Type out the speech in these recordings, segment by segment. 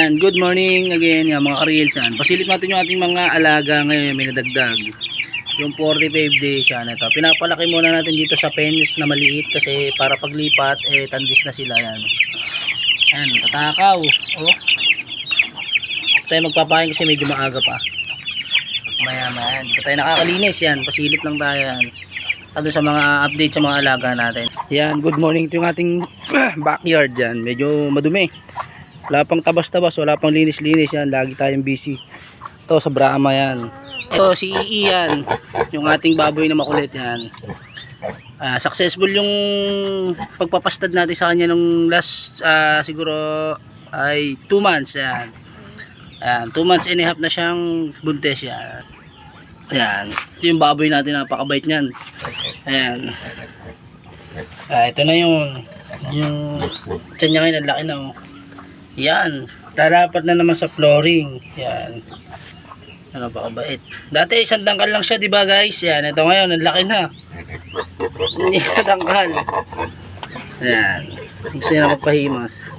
Yan, good morning again yan, mga ka-reels yan. Pasilip natin yung ating mga alaga ngayon, may nadagdag. Yung 45 days yan, ito. Pinapalaki muna natin dito sa pens na maliit kasi para paglipat, tandis na sila yan. Yan, tatakaw. Oh. Tayo magpapahin kasi medyo maaga pa. Maya, hindi pa tayo nakakalinis yan. Pasilip lang tayo yan. Ano sa mga update sa mga alaga natin. Yan, good morning. Ito yung ating backyard yan. Medyo madumi. Wala pang tabas-tabas, wala pang linis-linis yan. Lagi tayong busy. Ito sa Brahma yan. Ito si Ii yan. Yung ating baboy na makulit yan. Successful yung pagpapastad natin sa kanya nung last siguro ay 2 months yan. Ayan, 2 months and a half na siyang buntes yan. Ayan, ito yung baboy natin, napakabait niyan. Ayan. Ito na yung tiyan niya ngayon, ang laki na oh. Yan, tarapat na naman sa flooring. Yan. Ano ba kabait. Dati isang dangkal lang siya, 'di ba, guys? Yan, ito ngayon ang laki na. Hindi na dangkal. Yan. Gusto niya na magpahimas.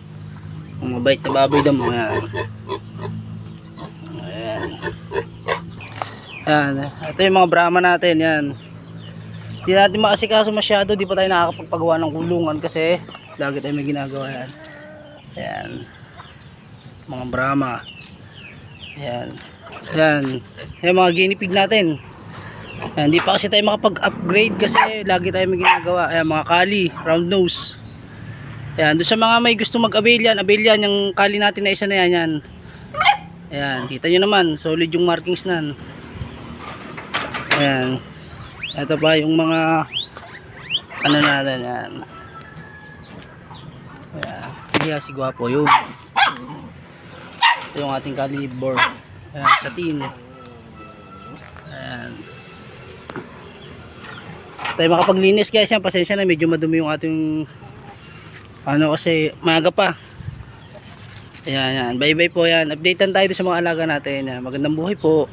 Ang mabait na baboy daw mo. Yan. Ayan. Yan. Ito yung mga Brahma natin. Yan. Hindi natin maasikaso masyado. Di pa tayo nakakapagpagawa ng kulungan kasi lagi tayo may ginagawa yan. Ayan. Mga Brahma. Ayan. Ayan. Ayan mga guinea pig natin. Ayan. Hindi pa kasi tayo makapag-upgrade kasi lagi tayo may ginagawa. Ayan mga kali. Round nose. Ayan. Doon sa mga may gusto mag-avail yan. Avail yan. Yung kali natin na isa na yan. Yan. Ayan. Kita nyo naman. Solid yung markings nan. Ayan. Ito pa yung mga ano natin. Ayan. Ayan. Hindi si Guapo yun. Ito yung ating caliber. Ayan, sa tin. Ayan. Tayo makapaglinis guys yan. Pasensya na, medyo madumi yung ating ano kasi maaga pa. Ayan, yan. Bye bye po yan. Updatean tayo sa mga alaga natin. Magandang buhay po.